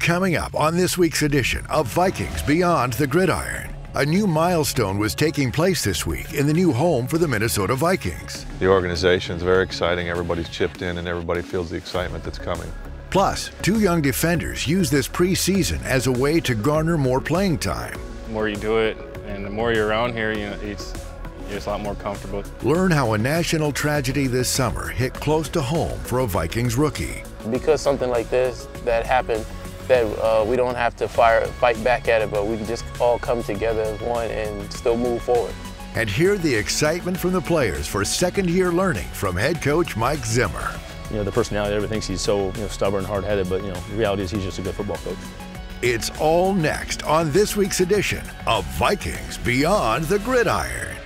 Coming up on this week's edition of Vikings Beyond the Gridiron, a new milestone was taking place this week in the new home for the Minnesota Vikings. The organization is very exciting. Everybody's chipped in and everybody feels the excitement that's coming. Plus, two young defenders use this preseason as a way to garner more playing time. The more you do it and the more you're around here, you're just a lot more comfortable. Learn how a national tragedy this summer hit close to home for a Vikings rookie. Because something like this that happened, that we don't have to fight back at it, but we can just all come together as one and still move forward. And hear the excitement from the players for second-year learning from head coach Mike Zimmer. You know, the personality, everybody thinks he's so stubborn, hard-headed, but the reality is he's just a good football coach. It's all next on this week's edition of Vikings Beyond the Gridiron.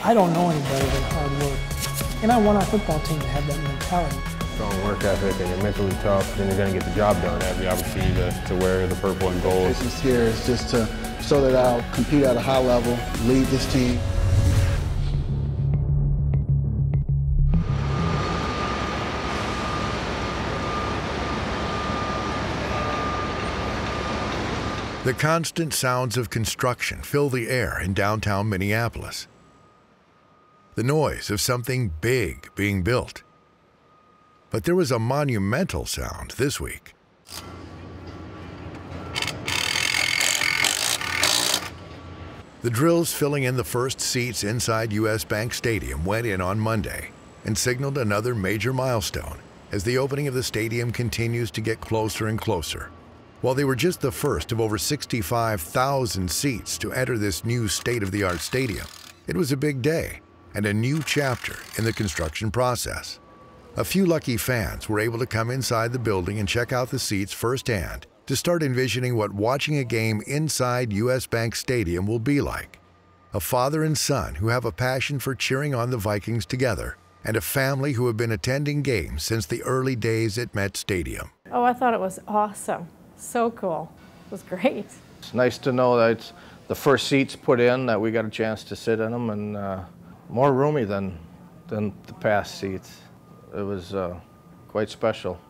I don't know any better than hard work. And I want our football team to have that mentality. Strong work ethic, and you're mentally tough, then you're going to get the job done. Have the opportunity to wear the purple and gold. This is here is just to show that I'll compete at a high level, lead this team. The constant sounds of construction fill the air in downtown Minneapolis. The noise of something big being built. But there was a monumental sound this week. The drills filling in the first seats inside US Bank Stadium went in on Monday and signaled another major milestone as the opening of the stadium continues to get closer and closer. While they were just the first of over 65,000 seats to enter this new state-of-the-art stadium, it was a big day and a new chapter in the construction process. A few lucky fans were able to come inside the building and check out the seats firsthand to start envisioning what watching a game inside US Bank Stadium will be like. A father and son who have a passion for cheering on the Vikings together, and a family who have been attending games since the early days at Met Stadium. Oh, I thought it was awesome. So cool. It was great. It's nice to know that it's the first seats put in, that we got a chance to sit in them, and more roomy than the past seats. It was quite special.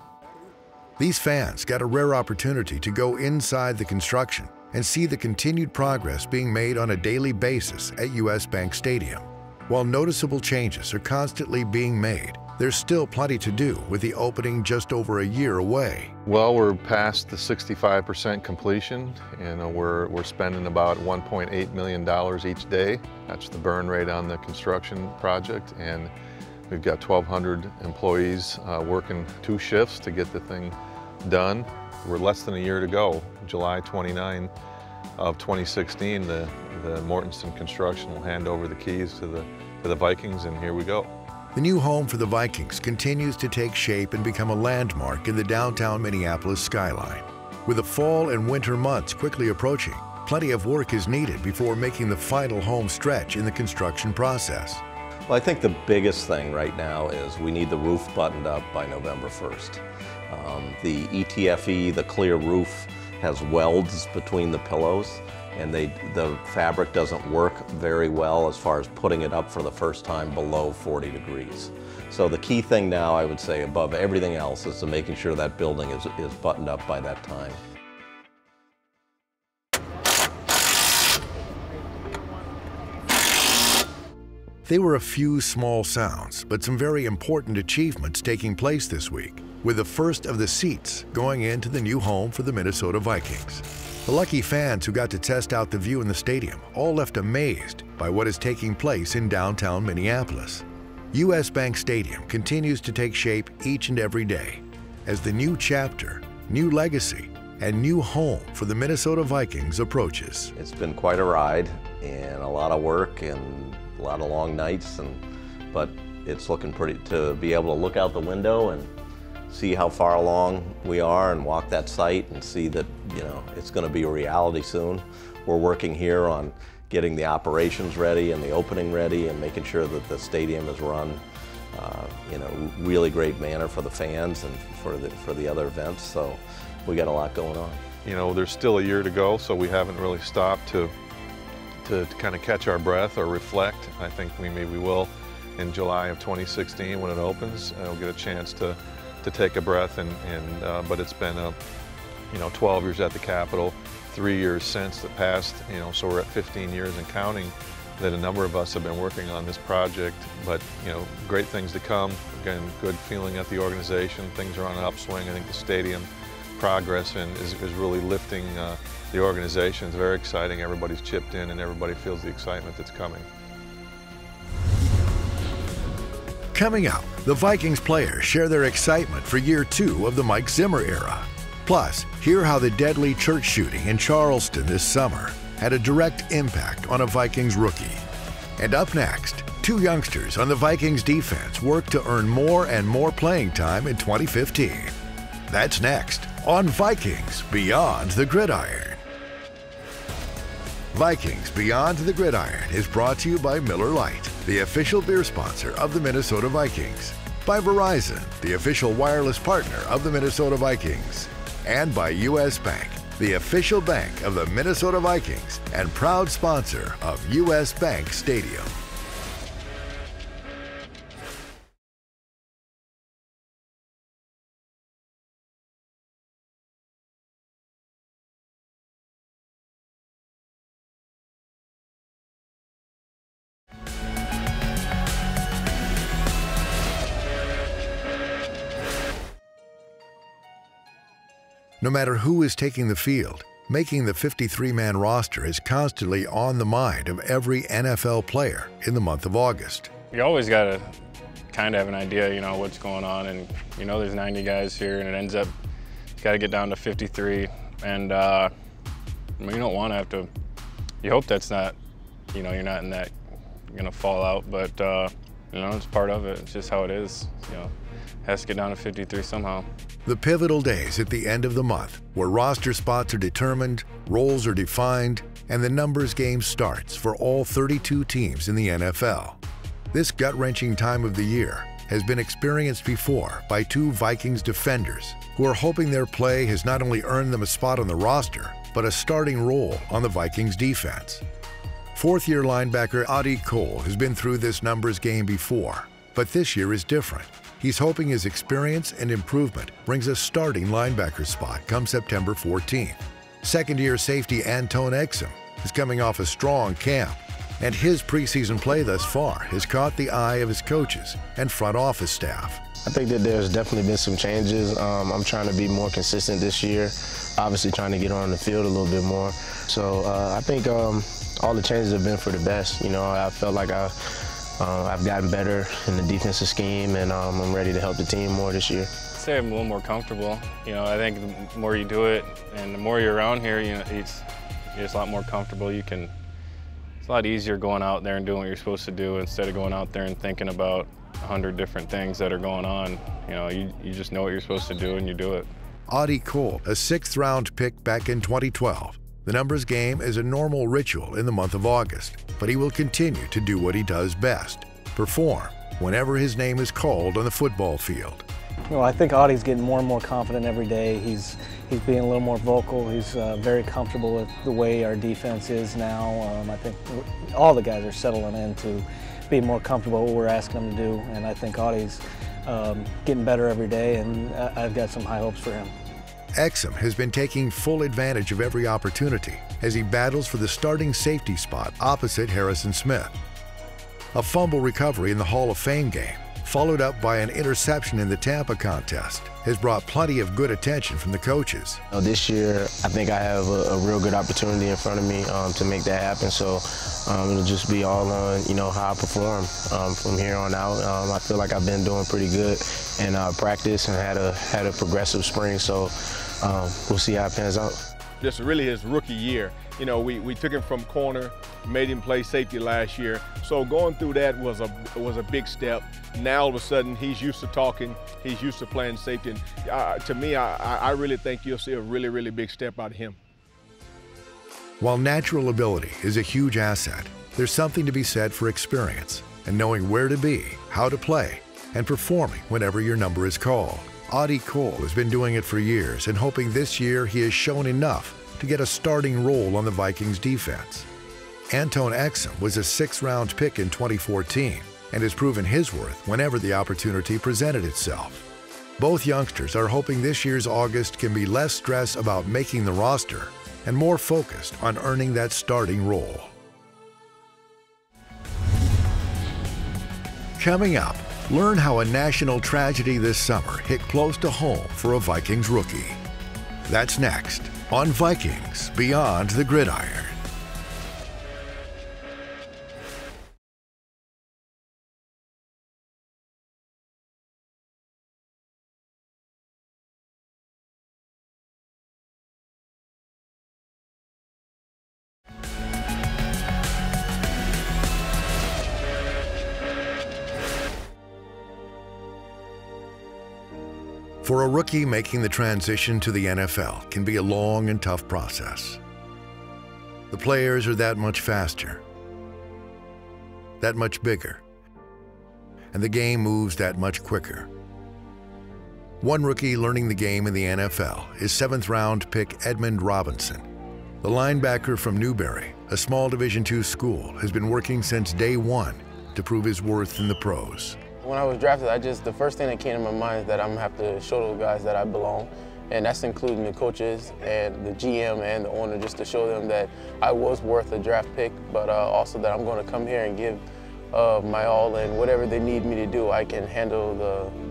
These fans got a rare opportunity to go inside the construction and see the continued progress being made on a daily basis at US Bank Stadium. While noticeable changes are constantly being made, there's still plenty to do with the opening just over a year away. Well, we're past the 65% completion. We're spending about $1.8 million each day. That's the burn rate on the construction project, and we've got 1,200 employees working 2 shifts to get the thing done. We're less than a year to go. July 29 of 2016, the Mortensen Construction will hand over the keys to the Vikings, and here we go. The new home for the Vikings continues to take shape and become a landmark in the downtown Minneapolis skyline. With the fall and winter months quickly approaching, plenty of work is needed before making the final home stretch in the construction process. Well, I think the biggest thing right now is we need the roof buttoned up by November 1st. The ETFE, the clear roof, has welds between the pillows, and the fabric doesn't work very well as far as putting it up for the first time below 40 degrees. So the key thing now, I would say, above everything else, is to making sure that building is buttoned up by that time. They were a few small sounds, but some very important achievements taking place this week, with the first of the seats going into the new home for the Minnesota Vikings. The lucky fans who got to test out the view in the stadium all left amazed by what is taking place in downtown Minneapolis. US Bank Stadium continues to take shape each and every day as the new chapter, new legacy, and new home for the Minnesota Vikings approaches. It's been quite a ride and a lot of work and a lot of long nights, but it's looking pretty to be able to look out the window and see how far along we are and walk that site and see that, it's going to be a reality soon. We're working here on getting the operations ready and the opening ready and making sure that the stadium is run in a really great manner for the fans and for the other events. So we got a lot going on. There's still a year to go, so we haven't really stopped to kind of catch our breath or reflect. I think we maybe will in July of 2016 when it opens. We'll get a chance to take a breath, but it's been 12 years at the Capitol, 3 years since the past, so we're at 15 years and counting that a number of us have been working on this project, but great things to come. Again, good feeling at the organization. Things are on an upswing. I think the stadium progress is really lifting the organization. It's very exciting. Everybody's chipped in and everybody feels the excitement that's coming. Coming up, the Vikings players share their excitement for year 2 of the Mike Zimmer era. Plus, hear how the deadly church shooting in Charleston this summer had a direct impact on a Vikings rookie. And up next, 2 youngsters on the Vikings defense work to earn more and more playing time in 2015. That's next on Vikings Beyond the Gridiron. Vikings Beyond the Gridiron is brought to you by Miller Lite, the official beer sponsor of the Minnesota Vikings, by Verizon, the official wireless partner of the Minnesota Vikings, and by U.S. Bank, the official bank of the Minnesota Vikings and proud sponsor of U.S. Bank Stadium. No matter who is taking the field, making the 53-man roster is constantly on the mind of every NFL player in the month of August. You always got to kind of have an idea, what's going on, and there's 90 guys here, and it ends up, you got to get down to 53, and you don't want to have to, you hope that's not, you're not in that, you're going to fall out, but, it's part of it. It's just how it is, has to get down to 53 somehow. The pivotal days at the end of the month, where roster spots are determined, roles are defined, and the numbers game starts for all 32 teams in the NFL. This gut-wrenching time of the year has been experienced before by 2 Vikings defenders who are hoping their play has not only earned them a spot on the roster, but a starting role on the Vikings defense. 4th-year linebacker Adi Cole has been through this numbers game before, but this year is different. He's hoping his experience and improvement brings a starting linebacker spot come September 14th. 2nd-year safety Antone Exum is coming off a strong camp, and his preseason play thus far has caught the eye of his coaches and front office staff. I think that there's definitely been some changes. I'm trying to be more consistent this year, obviously trying to get on the field a little bit more. So I think all the changes have been for the best. I felt like I've gotten better in the defensive scheme, and I'm ready to help the team more this year. I'd say I'm a little more comfortable. I think the more you do it and the more you're around here, you're just a lot more comfortable. It's a lot easier going out there and doing what you're supposed to do instead of going out there and thinking about 100 different things that are going on. You just know what you're supposed to do and you do it. Adi Cole, a 6th-round pick back in 2012. The numbers game is a normal ritual in the month of August, but he will continue to do what he does best, perform whenever his name is called on the football field. Well, I think Adi's getting more and more confident every day. He's being a little more vocal. He's very comfortable with the way our defense is now. I think all the guys are settling into being more comfortable with what we're asking them to do, and I think Adi's getting better every day, and I've got some high hopes for him. Exum has been taking full advantage of every opportunity as he battles for the starting safety spot opposite Harrison Smith. A fumble recovery in the Hall of Fame game, followed up by an interception in the Tampa contest, has brought plenty of good attention from the coaches. This year, I think I have a real good opportunity in front of me to make that happen. So it'll just be all on how I perform from here on out. I feel like I've been doing pretty good in practice and had a progressive spring. So we'll see how it pans out. This is really his rookie year. We took him from corner, made him play safety last year. So going through that was a big step. Now all of a sudden he's used to talking, he's used to playing safety. And to me, I really think you'll see a really, really big step out of him. While natural ability is a huge asset, there's something to be said for experience and knowing where to be, how to play, and performing whenever your number is called. Adi Cole has been doing it for years and hoping this year he has shown enough to get a starting role on the Vikings defense. Antone Exum was a 6th-round pick in 2014, and has proven his worth whenever the opportunity presented itself. Both youngsters are hoping this year's August can be less stress about making the roster and more focused on earning that starting role. Coming up, learn how a national tragedy this summer hit close to home for a Vikings rookie. That's next on Vikings Beyond the Gridiron. For a rookie, making the transition to the NFL can be a long and tough process. The players are that much faster, that much bigger, and the game moves that much quicker. One rookie learning the game in the NFL is 7th-round pick Edmund Robinson. The linebacker from Newberry, a small Division II school, has been working since day one to prove his worth in the pros. When I was drafted, the first thing that came to my mind is that I'm gonna have to show those guys that I belong. And that's including the coaches and the GM and the owner, just to show them that I was worth a draft pick, but also that I'm gonna come here and give my all, and whatever they need me to do, I can handle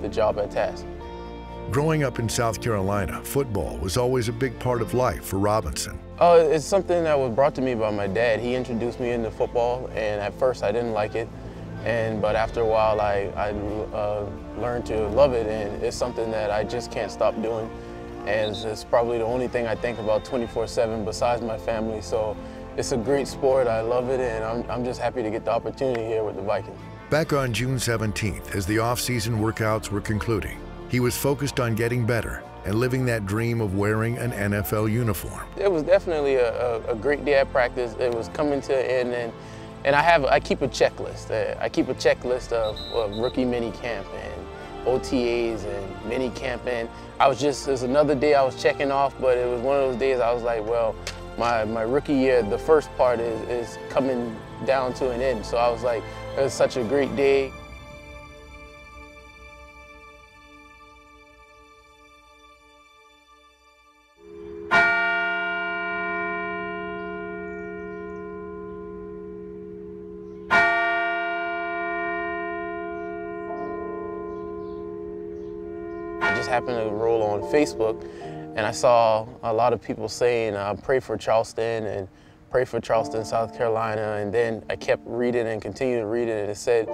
the job at task. Growing up in South Carolina, football was always a big part of life for Robinson. It's something that was brought to me by my dad. He introduced me into football, and at first I didn't like it. But after a while, I learned to love it, and it's something that I just can't stop doing. And it's probably the only thing I think about 24/7 besides my family. So it's a great sport. I love it, and I'm just happy to get the opportunity here with the Vikings. Back on June 17th, as the off-season workouts were concluding, he was focused on getting better and living that dream of wearing an NFL uniform. It was definitely a great day at practice. It was coming to an end, and I keep a checklist. I keep a checklist of rookie mini camp and OTAs and mini camp. And it was another day I was checking off, but it was one of those days I was like, well, my rookie year, the first part is coming down to an end. So I was like, it was such a great day. I just happened to roll on Facebook, and I saw a lot of people saying, pray for Charleston and pray for Charleston, South Carolina. And then I kept reading and continued to read it, and it said,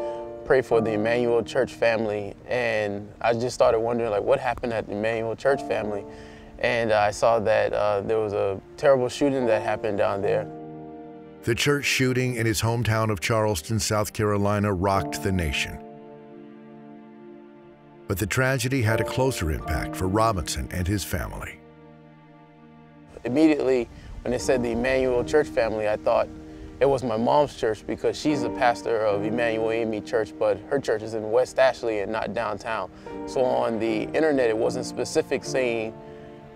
pray for the Emmanuel Church family. And I just started wondering, like, what happened at the Emmanuel Church family? And I saw that there was a terrible shooting that happened down there. The church shooting in his hometown of Charleston, South Carolina, rocked the nation. But the tragedy had a closer impact for Robinson and his family. Immediately, when they said the Emmanuel Church family, I thought it was my mom's church, because she's a pastor of Emmanuel AME Church, but her church is in West Ashley and not downtown. So on the internet, it wasn't specific saying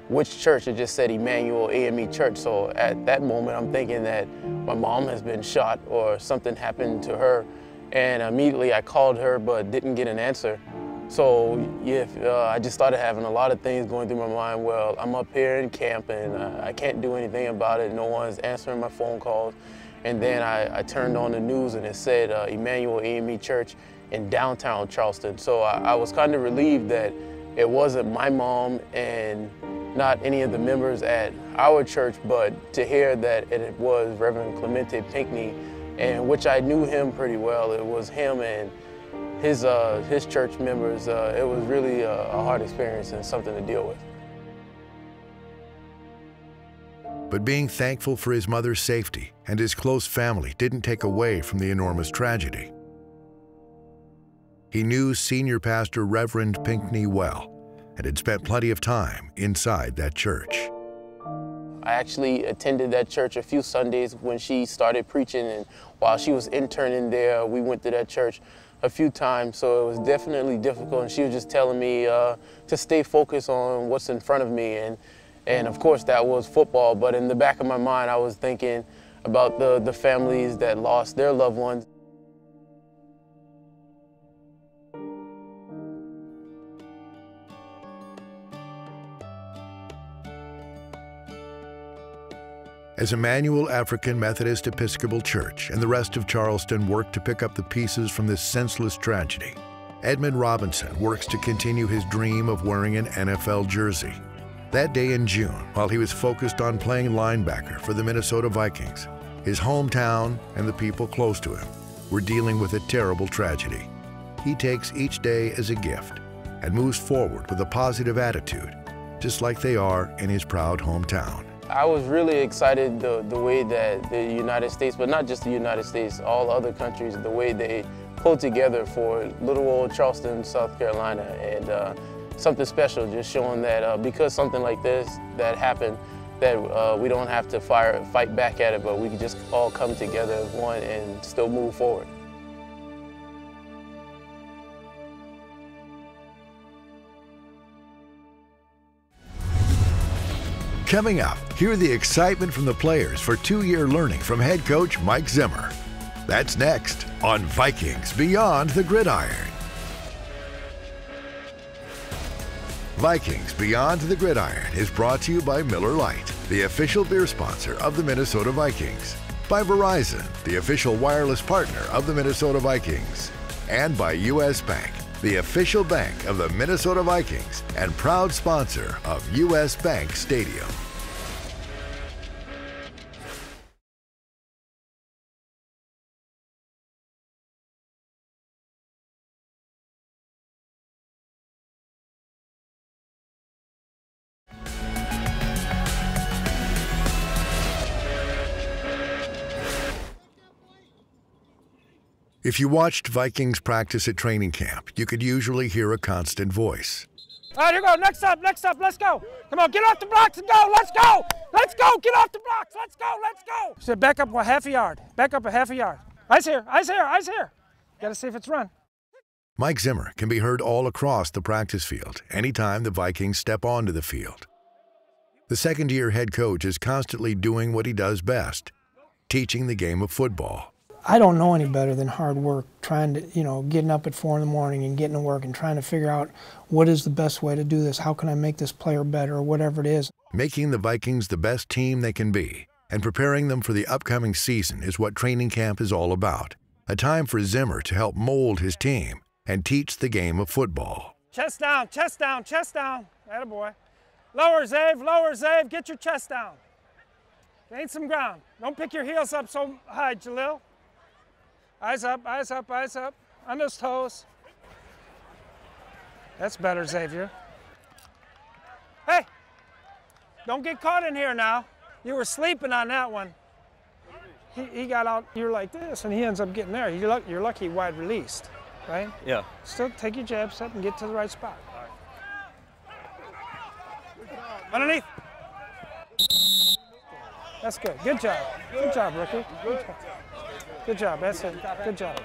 which church, it just said Emmanuel AME Church. So at that moment, I'm thinking that my mom has been shot or something happened to her. And immediately I called her, but didn't get an answer. So yeah, I just started having a lot of things going through my mind. Well, I'm up here in camp, and I can't do anything about it. No one's answering my phone calls. And then I turned on the news, and it said Emmanuel AME Church in downtown Charleston. So I was kind of relieved that it wasn't my mom and not any of the members at our church, but to hear that it was Reverend Clemente Pinckney, and which I knew him pretty well. It was him and his church members. It was really a hard experience and something to deal with. But being thankful for his mother's safety and his close family didn't take away from the enormous tragedy. He knew senior pastor Reverend Pinckney well and had spent plenty of time inside that church. I actually attended that church a few Sundays when she started preaching, and while she was interning there, we went to that church a few times, so it was definitely difficult. And she was just telling me to stay focused on what's in front of me, and of course that was football. But in the back of my mind, I was thinking about the families that lost their loved ones. As Emmanuel African Methodist Episcopal Church and the rest of Charleston work to pick up the pieces from this senseless tragedy, Edmund Robinson works to continue his dream of wearing an NFL jersey. That day in June, while he was focused on playing linebacker for the Minnesota Vikings, his hometown and the people close to him were dealing with a terrible tragedy. He takes each day as a gift and moves forward with a positive attitude, just like they are in his proud hometown. I was really excited the way that the United States, but not just the United States, all other countries, the way they pulled together for little old Charleston, South Carolina, and something special, just showing that because something like this that happened, that we don't have to fight back at it, but we can just all come together as one and still move forward. Coming up, hear the excitement from the players for 2-year learning from head coach Mike Zimmer. That's next on Vikings Beyond the Gridiron. Vikings Beyond the Gridiron is brought to you by Miller Lite, the official beer sponsor of the Minnesota Vikings, by Verizon, the official wireless partner of the Minnesota Vikings, and by U.S. Bank, the official bank of the Minnesota Vikings and proud sponsor of U.S. Bank Stadium. If you watched Vikings practice at training camp, you could usually hear a constant voice. All right, here we go. Next up, let's go. Come on, get off the blocks and go. Let's go. Let's go. Get off the blocks. Let's go. So back up a half a yard. Back up a half a yard. Eyes here. Got to see if it's run. Mike Zimmer can be heard all across the practice field anytime the Vikings step onto the field. The second-year head coach is constantly doing what he does best, teaching the game of football. I don't know any better than hard work, trying to, getting up at 4 in the morning and getting to work and trying to figure out what is the best way to do this, how can I make this player better, or whatever it is. Making the Vikings the best team they can be and preparing them for the upcoming season is what training camp is all about. A time for Zimmer to help mold his team and teach the game of football. Chest down. Attaboy. Lower, Zave, get your chest down. Gain some ground. Don't pick your heels up so high, Jalil. Eyes up. On those toes. That's better, Xavier. Hey, don't get caught in here now. You were sleeping on that one. He got out, you're like this, and he ends up getting there. You're lucky wide released, right? Yeah. Still take your jab step and get to the right spot. Underneath. That's good. Good job, rookie. Good job, that's it. Good job.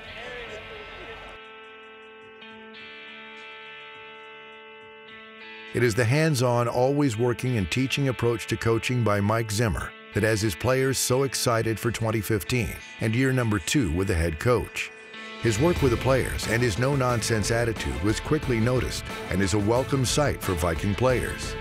It is the hands-on, always working and teaching approach to coaching by Mike Zimmer that has his players so excited for 2015 and year number 2 with the head coach. His work with the players and his no-nonsense attitude was quickly noticed and is a welcome sight for Viking players.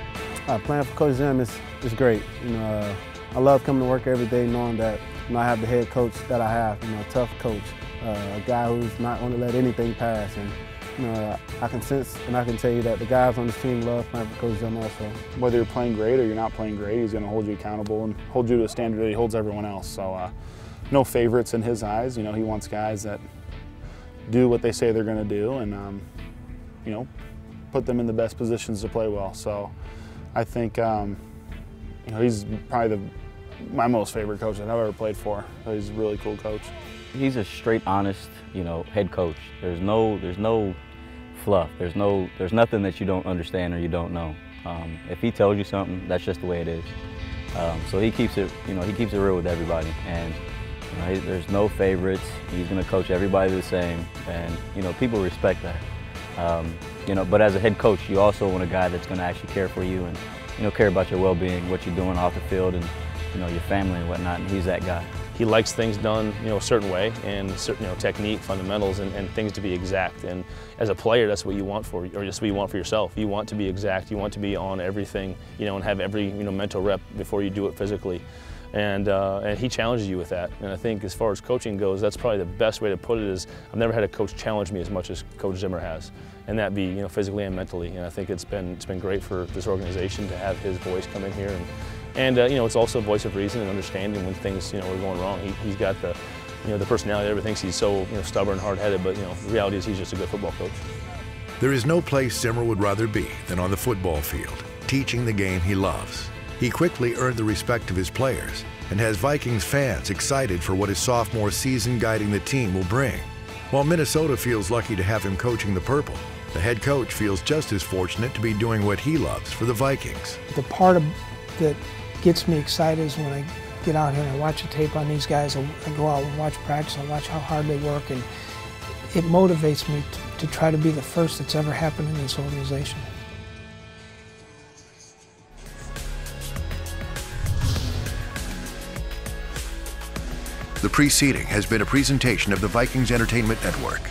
Playing for Coach Zim is great. I love coming to work every day knowing that I have the head coach that I have, a tough coach, a guy who's not going to let anything pass. And I can sense and I can tell you that the guys on this team love playing for Coach Zim also. Whether you're playing great or you're not playing great, he's going to hold you accountable and hold you to the standard that he holds everyone else. So no favorites in his eyes. He wants guys that do what they say they're going to do and put them in the best positions to play well. So I think he's probably my most favorite coach that I've ever played for. He's a really cool coach. He's a straight, honest, head coach. There's no fluff. There's nothing that you don't understand or you don't know. If he tells you something, that's just the way it is. So he keeps it, he keeps it real with everybody. And there's no favorites. He's going to coach everybody the same, and people respect that. But as a head coach, you also want a guy that's going to actually care for you and care about your well-being, what you're doing off the field, and your family and whatnot. And he's that guy. He likes things done, a certain way, and certain, technique, fundamentals, and things to be exact. And as a player, that's what you want for, or just what you want for yourself. You want to be exact. You want to be on everything, and have every, mental rep before you do it physically. And he challenges you with that. And I think as far as coaching goes, that's probably the best way to put it is I've never had a coach challenge me as much as Coach Zimmer has. And that be, physically and mentally. And I think it's been great for this organization to have his voice come in here. And it's also a voice of reason and understanding when things, are going wrong. He's got the personality. Everybody thinks he's so, stubborn, hard-headed, but, the reality is he's just a good football coach. There is no place Zimmer would rather be than on the football field, teaching the game he loves. He quickly earned the respect of his players and has Vikings fans excited for what his sophomore season guiding the team will bring. While Minnesota feels lucky to have him coaching the Purple, the head coach feels just as fortunate to be doing what he loves for the Vikings. The part that gets me excited is when I get out here and I watch the tape on these guys. I go out and watch practice, I watch how hard they work, and it motivates me to try to be the first that's ever happened in this organization. The preceding has been a presentation of the Vikings Entertainment Network.